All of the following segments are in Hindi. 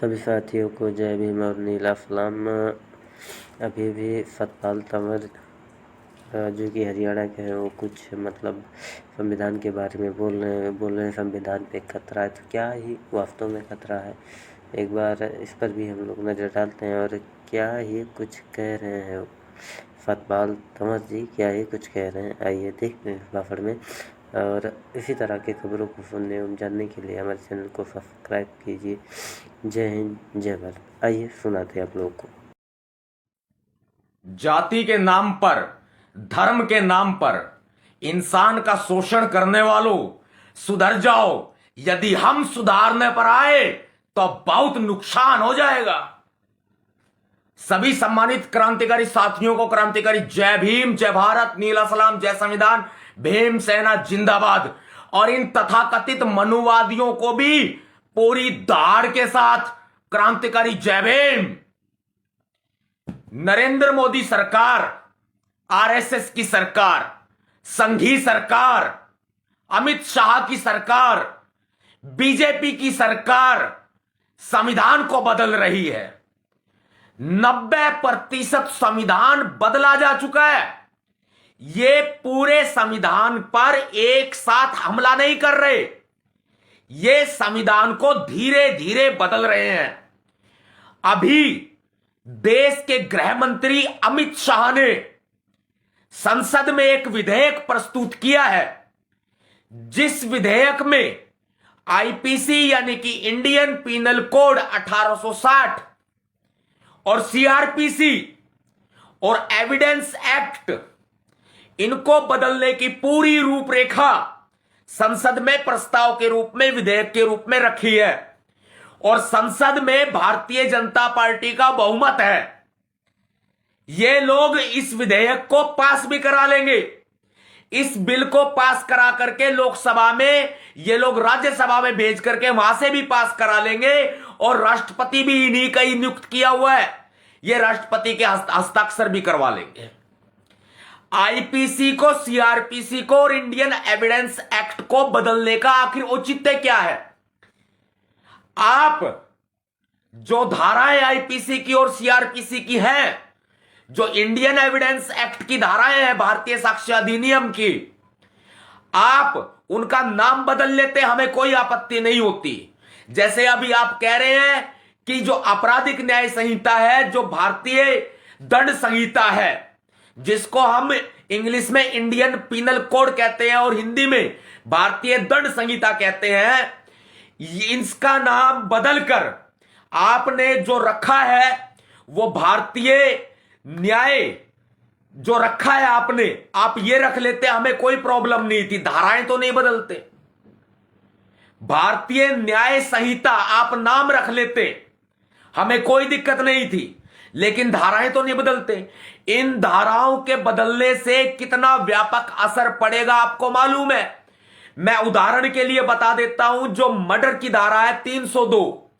सभी साथियों को जय भीम और नीला सलाम। अभी भी सतपाल तंवर जो कि हरियाणा के हैं, वो कुछ मतलब संविधान के बारे में बोल रहे हैं संविधान पे खतरा है। तो क्या ही वास्तव में खतरा है, एक बार इस पर भी हम लोग नज़र डालते हैं। और क्या ही कुछ कह रहे हैं सतपाल तंवर जी, क्या ही कुछ कह रहे हैं, आइए देखते हैं इस भाषण में। और इसी तरह की खबरों को सुनने एवं जानने के लिए हमारे चैनल को सब्सक्राइब कीजिए। जय हिंद, जय भारत। आइए सुनाते हैं आप लोगों को। जाति के नाम पर, धर्म के नाम पर इंसान का शोषण करने वालों, सुधर जाओ। यदि हम सुधारने पर आए तो बहुत नुकसान हो जाएगा। सभी सम्मानित क्रांतिकारी साथियों को क्रांतिकारी जय भीम, जय भारत, नीला सलाम, जय संविधान, भीम सेना जिंदाबाद। और इन तथाकथित मनुवादियों को भी पूरी दाढ़ के साथ क्रांतिकारी जय भीम। नरेंद्र मोदी सरकार, आरएसएस की सरकार, संघी सरकार, अमित शाह की सरकार, बीजेपी की सरकार संविधान को बदल रही है। 90% संविधान बदला जा चुका है। ये पूरे संविधान पर एक साथ हमला नहीं कर रहे, ये संविधान को धीरे धीरे बदल रहे हैं। अभी देश के गृह मंत्री अमित शाह ने संसद में एक विधेयक प्रस्तुत किया है, जिस विधेयक में आईपीसी यानी कि इंडियन पीनल कोड 1860 और सीआरपीसी और एविडेंस एक्ट, इनको बदलने की पूरी रूपरेखा संसद में प्रस्ताव के रूप में, विधेयक के रूप में रखी है। और संसद में भारतीय जनता पार्टी का बहुमत है। ये लोग इस विधेयक को पास भी करा लेंगे। इस बिल को पास करा करके लोकसभा में, ये लोग राज्यसभा में भेज करके वहां से भी पास करा लेंगे। और राष्ट्रपति भी इन्हीं का ही नियुक्त किया हुआ है, ये राष्ट्रपति के हस्ताक्षर भी करवा लेंगे। आईपीसी को, सीआरपीसी को और इंडियन एविडेंस एक्ट को बदलने का आखिर औचित्य क्या है? आप जो धाराएं आईपीसी की और सीआरपीसी की हैं, जो इंडियन एविडेंस एक्ट की धाराएं हैं, भारतीय साक्ष्य अधिनियम की, आप उनका नाम बदल लेते, हमें कोई आपत्ति नहीं होती। जैसे अभी आप कह रहे हैं कि जो आपराधिक न्याय संहिता है, जो भारतीय दंड संहिता है, जिसको हम इंग्लिश में इंडियन पीनल कोड कहते हैं और हिंदी में भारतीय दंड संहिता कहते हैं, इसका नाम बदलकर आपने जो रखा है वो भारतीय न्याय जो रखा है आपने, आप ये रख लेते, हमें कोई प्रॉब्लम नहीं थी। धाराएं तो नहीं बदलते, भारतीय न्याय संहिता आप नाम रख लेते, हमें कोई दिक्कत नहीं थी। लेकिन धाराएं तो नहीं बदलते। इन धाराओं के बदलने से कितना व्यापक असर पड़ेगा आपको मालूम है? मैं उदाहरण के लिए बता देता हूं। जो मर्डर की धारा है 302,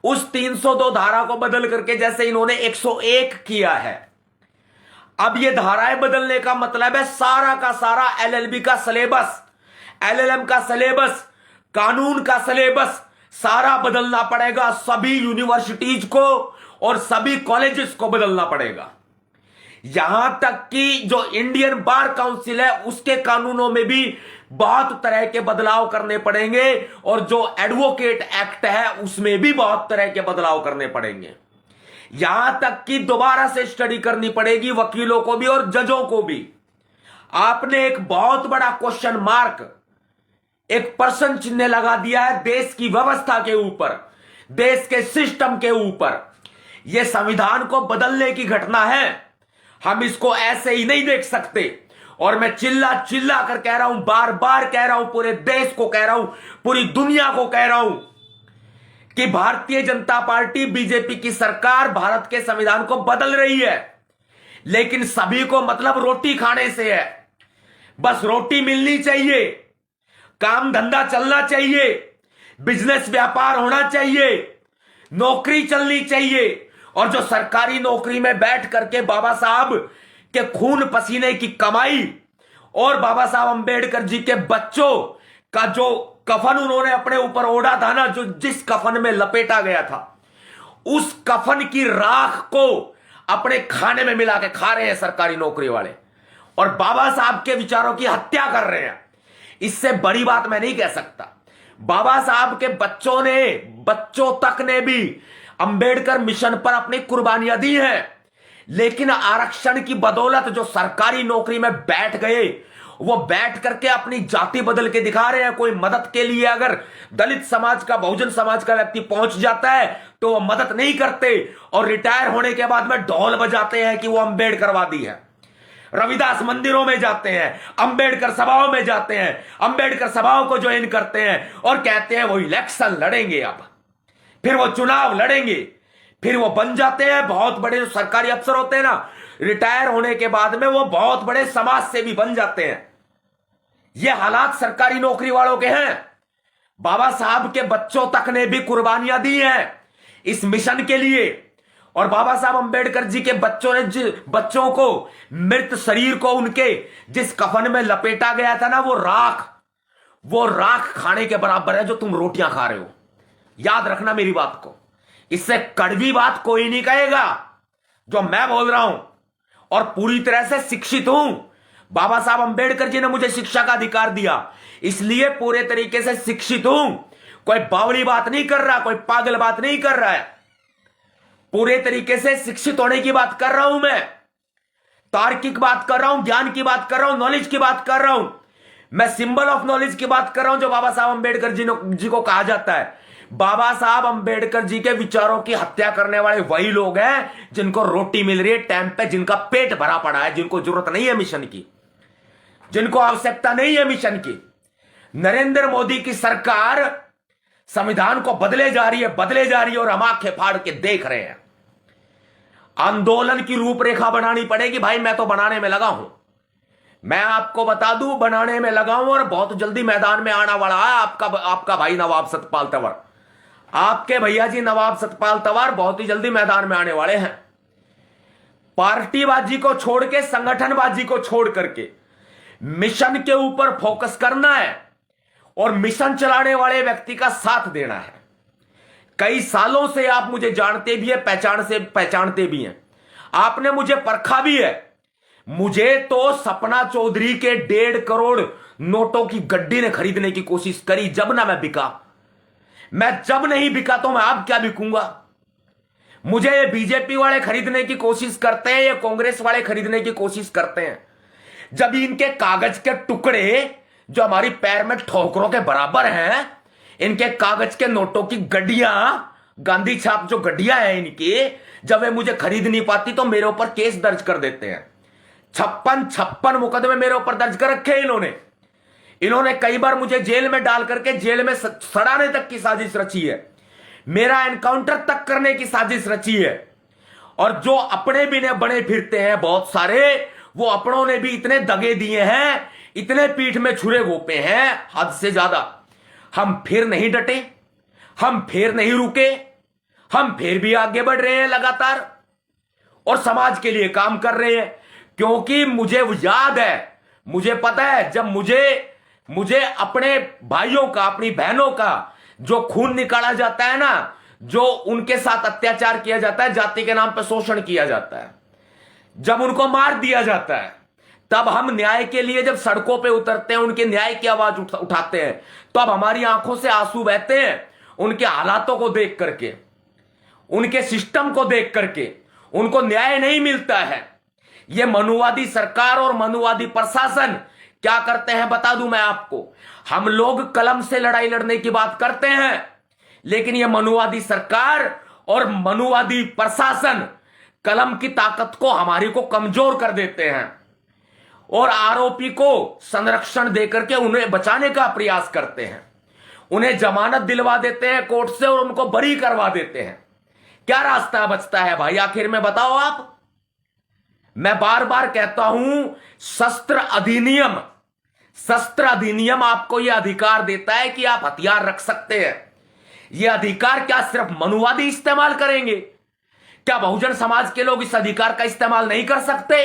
उस 302 धारा को बदल करके जैसे इन्होंने 101 किया है। अब ये धाराएं बदलने का मतलब है सारा का सारा एलएलबी का सिलेबस, एलएलएम का सिलेबस, कानून का सिलेबस सारा बदलना पड़ेगा। सभी यूनिवर्सिटीज को और सभी कॉलेजेस को बदलना पड़ेगा। यहां तक कि जो इंडियन बार काउंसिल है, उसके कानूनों में भी बहुत तरह के बदलाव करने पड़ेंगे। और जो एडवोकेट एक्ट है, उसमें भी बहुत तरह के बदलाव करने पड़ेंगे। यहां तक कि दोबारा से स्टडी करनी पड़ेगी वकीलों को भी और जजों को भी। आपने एक बहुत बड़ा क्वेश्चन मार्क, एक प्रश्न चिन्ह लगा दिया है देश की व्यवस्था के ऊपर, देश के सिस्टम के ऊपर। यह संविधान को बदलने की घटना है, हम इसको ऐसे ही नहीं देख सकते। और मैं चिल्ला चिल्ला कर कह रहा हूं, बार बार कह रहा हूं, पूरे देश को कह रहा हूं, पूरी दुनिया को कह रहा हूं कि भारतीय जनता पार्टी, बीजेपी की सरकार भारत के संविधान को बदल रही है। लेकिन सभी को मतलब रोटी खाने से है, बस रोटी मिलनी चाहिए, काम धंधा चलना चाहिए, बिजनेस व्यापार होना चाहिए, नौकरी चलनी चाहिए। और जो सरकारी नौकरी में बैठ करके बाबा साहब के खून पसीने की कमाई और बाबा साहब अंबेडकर जी के बच्चों का जो कफन उन्होंने अपने ऊपर ओढ़ा था ना, जो जिस कफन में लपेटा गया था, उस कफन की राख को अपने खाने में मिला के खा रहे हैं सरकारी नौकरी वाले, और बाबा साहब के विचारों की हत्या कर रहे हैं। इससे बड़ी बात मैं नहीं कह सकता। बाबा साहब के बच्चों तक ने भी अंबेडकर मिशन पर अपनी कुर्बानियां दी हैं, लेकिन आरक्षण की बदौलत जो सरकारी नौकरी में बैठ गए, वो बैठ करके अपनी जाति बदल के दिखा रहे हैं। कोई मदद के लिए अगर दलित समाज का, बहुजन समाज का व्यक्ति पहुंच जाता है तो वो मदद नहीं करते, और रिटायर होने के बाद में ढोल बजाते हैं कि वो अंबेडकरवादी है। रविदास मंदिरों में जाते हैं, अंबेडकर सभाओं में जाते हैं, अंबेडकर सभाओं को ज्वाइन करते हैं और कहते हैं वो इलेक्शन लड़ेंगे, अब फिर वो चुनाव लड़ेंगे, फिर वो बन जाते हैं बहुत बड़े। जो सरकारी अफसर होते हैं ना, रिटायर होने के बाद में वो बहुत बड़े समाज सेवी बन जाते हैं। ये हालात सरकारी नौकरी वालों के हैं। बाबा साहब के बच्चों तक ने भी कुर्बानियां दी हैं इस मिशन के लिए, और बाबा साहब अंबेडकर जी के बच्चों को, मृत शरीर को उनके जिस कफन में लपेटा गया था ना, वो राख खाने के बराबर है जो तुम रोटियां खा रहे हो। याद रखना मेरी बात को। इससे कड़वी बात कोई नहीं कहेगा जो मैं बोल रहा हूं, और पूरी तरह से शिक्षित हूं। बाबा साहब अंबेडकर जी ने मुझे शिक्षा का अधिकार दिया, इसलिए पूरे तरीके से शिक्षित हूं। कोई बावली बात नहीं कर रहा, कोई पागल बात नहीं कर रहा है। पूरे तरीके से शिक्षित होने की बात कर रहा हूं मैं, तार्किक बात कर रहा हूं, ज्ञान की बात कर रहा हूं, नॉलेज की बात कर रहा हूं। मैं सिंबल ऑफ नॉलेज की बात कर रहा हूं जो बाबा साहब अंबेडकर जी को कहा जाता है। बाबा साहब अंबेडकर जी के विचारों की हत्या करने वाले वही लोग हैं जिनको रोटी मिल रही है टाइम पे, जिनका पेट भरा पड़ा है, जिनको जरूरत नहीं है मिशन की, जिनको आवश्यकता नहीं है मिशन की। नरेंद्र मोदी की सरकार संविधान को बदले जा रही है और हम आंखें फाड़ के देख रहे हैं। आंदोलन की रूपरेखा बनानी पड़ेगी भाई, मैं तो बनाने में लगा हूं। मैं आपको बता दूं, बनाने में लगा हूं, और बहुत जल्दी मैदान में आने वाला है आपका भाई नवाब सतपाल तंवर। आपके भैया जी नवाब सतपाल तंवर बहुत ही जल्दी मैदान में आने वाले हैं। पार्टीबाजी को छोड़ के, संगठनबाजी को छोड़ करके मिशन के ऊपर फोकस करना है और मिशन चलाने वाले व्यक्ति का साथ देना है। कई सालों से आप मुझे जानते भी है, पहचानते भी हैं। आपने मुझे परखा भी है। मुझे तो सपना चौधरी के 1.5 करोड़ नोटों की गड्डी ने खरीदने की कोशिश करी, जब ना मैं बिका। मैं जब नहीं बिका तो मैं अब क्या बिकूंगा। मुझे ये बीजेपी वाले खरीदने की कोशिश करते हैं, ये कांग्रेस वाले खरीदने की कोशिश करते हैं। जब इनके कागज के टुकड़े जो हमारी पैर में ठोकरों के बराबर हैं, इनके कागज के नोटों की गड्डियां, गांधी छाप जो गड्डियां हैं इनकी, जब वे मुझे खरीद नहीं पाती तो मेरे ऊपर केस दर्ज कर देते हैं। 56 मुकदमे मेरे ऊपर दर्ज कर रखे हैं इन्होंने कई बार मुझे जेल में डाल करके जेल में सड़ाने तक की साजिश रची है, मेरा एनकाउंटर तक करने की साजिश रची है। और जो अपने भी ने बने फिरते हैं बहुत सारे, वो अपनों ने भी इतने दगे दिए हैं, इतने पीठ में छुरे घोपे हैं, हद से ज्यादा। हम फिर नहीं डटे, हम फिर नहीं रुके, हम फिर भी आगे बढ़ रहे हैं लगातार और समाज के लिए काम कर रहे हैं। क्योंकि मुझे याद है, मुझे पता है, जब मुझे अपने भाइयों का, अपनी बहनों का जो खून निकाला जाता है ना, जो उनके साथ अत्याचार किया जाता है, जाति के नाम पर शोषण किया जाता है, जब उनको मार दिया जाता है, तब हम न्याय के लिए जब सड़कों पे उतरते हैं, उनके न्याय की आवाज उठाते हैं, तो अब हमारी आंखों से आंसू बहते हैं उनके हालातों को देख करके, उनके सिस्टम को देख करके। उनको न्याय नहीं मिलता है। यह मनुवादी सरकार और मनुवादी प्रशासन क्या करते हैं बता दूं मैं आपको। हम लोग कलम से लड़ाई लड़ने की बात करते हैं, लेकिन यह मनुवादी सरकार और मनुवादी प्रशासन कलम की ताकत को, हमारी को कमजोर कर देते हैं और आरोपी को संरक्षण देकर के उन्हें बचाने का प्रयास करते हैं, उन्हें जमानत दिलवा देते हैं कोर्ट से और उनको बरी करवा देते हैं। क्या रास्ता बचता है भाई आखिर में, बताओ आप। मैं बार बार कहता हूं, शस्त्र अधिनियम आपको यह अधिकार देता है कि आप हथियार रख सकते हैं। यह अधिकार क्या सिर्फ मनुवादी इस्तेमाल करेंगे? क्या बहुजन समाज के लोग इस अधिकार का इस्तेमाल नहीं कर सकते?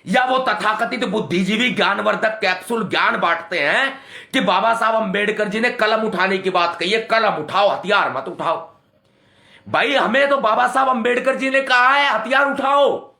या वो तथाकथित बुद्धिजीवी ज्ञानवर्धक कैप्सूल ज्ञान बांटते हैं कि बाबा साहब अंबेडकर जी ने कलम उठाने की बात कही है, कलम उठाओ, हथियार मत उठाओ। भाई हमें तो बाबा साहब अंबेडकर जी ने कहा है हथियार उठाओ,